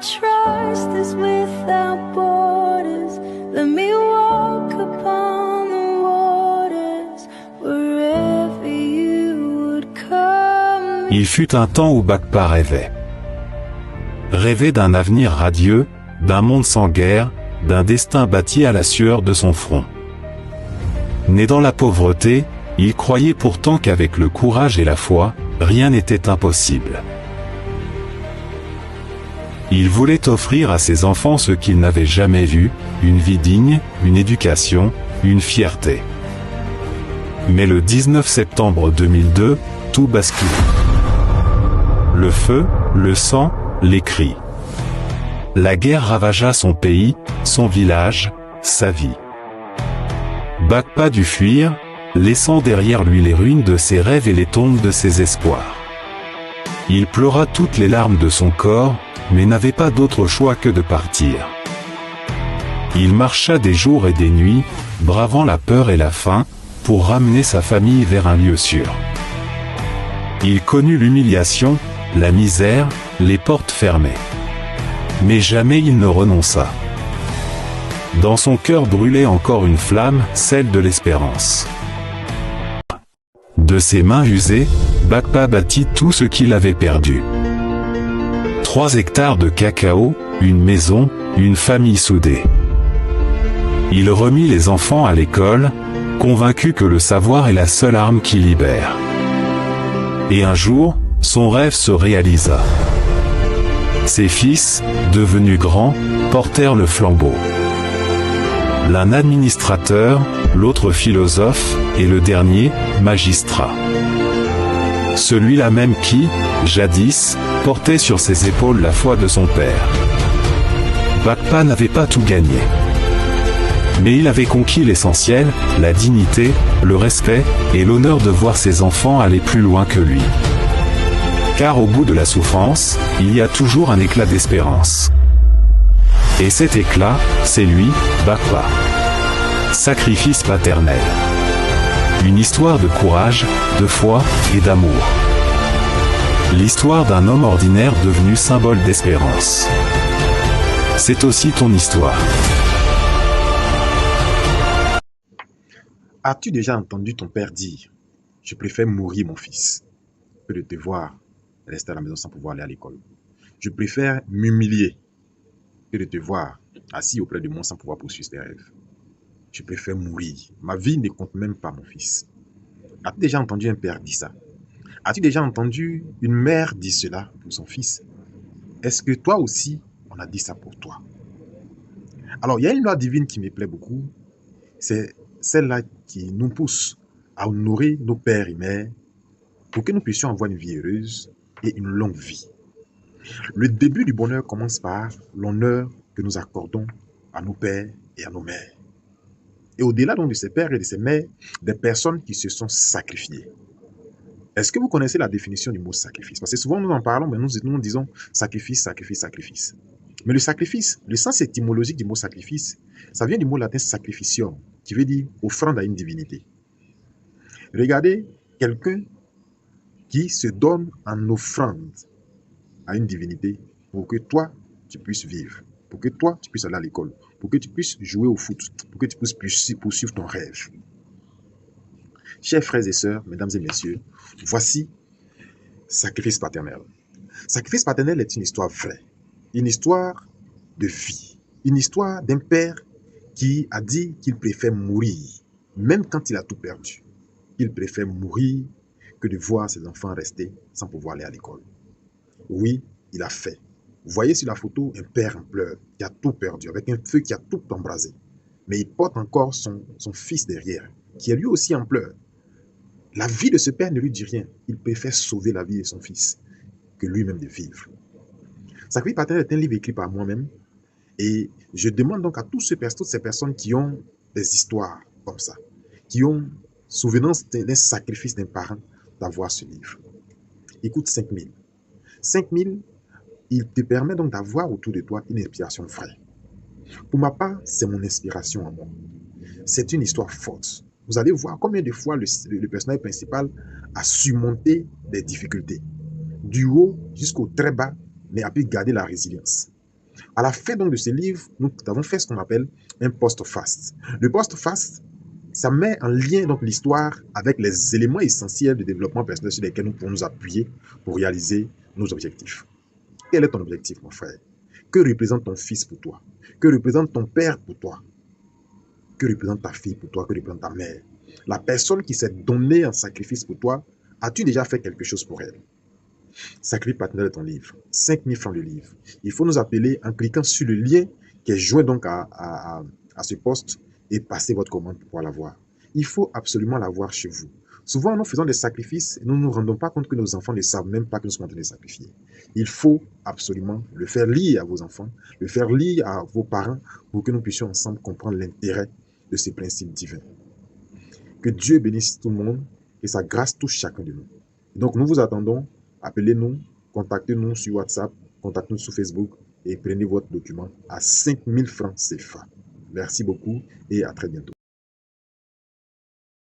trust is without borders. Let me walk upon the waters wherever you would come. Il fut un temps où Bakpa rêvait. Rêvait d'un avenir radieux, d'un monde sans guerre, d'un destin bâti à la sueur de son front. Né dans la pauvreté, il croyait pourtant qu'avec le courage et la foi, rien n'était impossible. Il voulait offrir à ses enfants ce qu'ils n'avaient jamais vu, une vie digne, une éducation, une fierté. Mais le 19 septembre 2002, tout bascule. Le feu, le sang, les cris. La guerre ravagea son pays, son village, sa vie. Bakpa dut fuir, laissant derrière lui les ruines de ses rêves et les tombes de ses espoirs. Il pleura toutes les larmes de son corps, mais n'avait pas d'autre choix que de partir. Il marcha des jours et des nuits, bravant la peur et la faim, pour ramener sa famille vers un lieu sûr. Il connut l'humiliation, la misère, les portes fermées. Mais jamais il ne renonça. Dans son cœur brûlait encore une flamme, celle de l'espérance. De ses mains usées, Bakpa bâtit tout ce qu'il avait perdu. 3 hectares de cacao, une maison, une famille soudée. Il remit les enfants à l'école, convaincu que le savoir est la seule arme qui libère. Et un jour, son rêve se réalisa. Ses fils, devenus grands, portèrent le flambeau. L'un administrateur, l'autre philosophe, et le dernier, magistrat. Celui-là même qui, jadis, portait sur ses épaules la foi de son père. Bakpa n'avait pas tout gagné. Mais il avait conquis l'essentiel, la dignité, le respect, et l'honneur de voir ses enfants aller plus loin que lui. Car au bout de la souffrance, il y a toujours un éclat d'espérance. Et cet éclat, c'est lui, Bakpa. Sacrifice paternel. Une histoire de courage, de foi et d'amour. L'histoire d'un homme ordinaire devenu symbole d'espérance. C'est aussi ton histoire. As-tu déjà entendu ton père dire « Je préfère mourir, mon fils, que de te voir rester à la maison sans pouvoir aller à l'école. Je préfère m'humilier que de te voir assis auprès de moi sans pouvoir poursuivre tes rêves. Je préfère mourir. Ma vie ne compte même pas, mon fils. » As-tu déjà entendu un père dire ça? As-tu déjà entendu une mère dire cela pour son fils? Est-ce que toi aussi, on a dit ça pour toi? Alors, il y a une loi divine qui me plaît beaucoup. C'est celle-là qui nous pousse à honorer nos pères et mères pour que nous puissions avoir une vie heureuse et une longue vie. Le début du bonheur commence par l'honneur que nous accordons à nos pères et à nos mères. Et au-delà donc de ces pères et de ces mères, des personnes qui se sont sacrifiées. Est-ce que vous connaissez la définition du mot sacrifice? Parce que souvent nous en parlons, mais nous disons sacrifice, sacrifice, sacrifice. Mais le sacrifice, le sens étymologique du mot sacrifice, ça vient du mot latin sacrificium, qui veut dire offrande à une divinité. Regardez quelqu'un qui se donne en offrande à une divinité pour que toi, tu puisses vivre, pour que toi, tu puisses aller à l'école, pour que tu puisses jouer au foot, pour que tu puisses poursuivre ton rêve. Chers frères et sœurs, mesdames et messieurs, voici sacrifice paternel. Sacrifice paternel est une histoire vraie, une histoire de vie, une histoire d'un père qui a dit qu'il préfère mourir, même quand il a tout perdu. Il préfère mourir que de voir ses enfants rester sans pouvoir aller à l'école. Oui, il a fait. Vous voyez sur la photo un père en pleurs qui a tout perdu, avec un feu qui a tout embrasé. Mais il porte encore son fils derrière, qui est lui aussi en pleurs. La vie de ce père ne lui dit rien. Il préfère sauver la vie de son fils que lui-même de vivre. Sacrifice paternel est un livre écrit par moi-même. Et je demande donc à toutes ces personnes qui ont des histoires comme ça, qui ont souvenance d'un sacrifice d'un parent, d'avoir ce livre. Écoute 5000. 5000, il te permet donc d'avoir autour de toi une inspiration vraie. Pour ma part, c'est mon inspiration à moi. C'est une histoire forte. Vous allez voir combien de fois le personnage principal a surmonté des difficultés. Du haut jusqu'au très bas, mais a pu garder la résilience. À la fin donc de ce livre, nous avons fait ce qu'on appelle un post-fast. Le post-fast, ça met en lien donc l'histoire avec les éléments essentiels du développement personnel sur lesquels nous pouvons nous appuyer pour réaliser nos objectifs. Quel est ton objectif, mon frère? Que représente ton fils pour toi? Que représente ton père pour toi? Que représente ta fille pour toi? Que représente ta mère? La personne qui s'est donnée en sacrifice pour toi, as-tu déjà fait quelque chose pour elle? Sacré partenaire de ton livre, 5 000 francs le livre. Il faut nous appeler en cliquant sur le lien qui est joint donc à ce poste et passer votre commande pour pouvoir l'avoir. Il faut absolument l'avoir chez vous. Souvent, nous faisons des sacrifices et nous ne nous rendons pas compte que nos enfants ne savent même pas que nous sommes en train de les sacrifier. Il faut absolument le faire lire à vos enfants, le faire lire à vos parents pour que nous puissions ensemble comprendre l'intérêt de ces principes divins. Que Dieu bénisse tout le monde et sa grâce touche chacun de nous. Donc, nous vous attendons. Appelez-nous, contactez-nous sur WhatsApp, contactez-nous sur Facebook et prenez votre document à 5 000 francs CFA. Merci beaucoup et à très bientôt.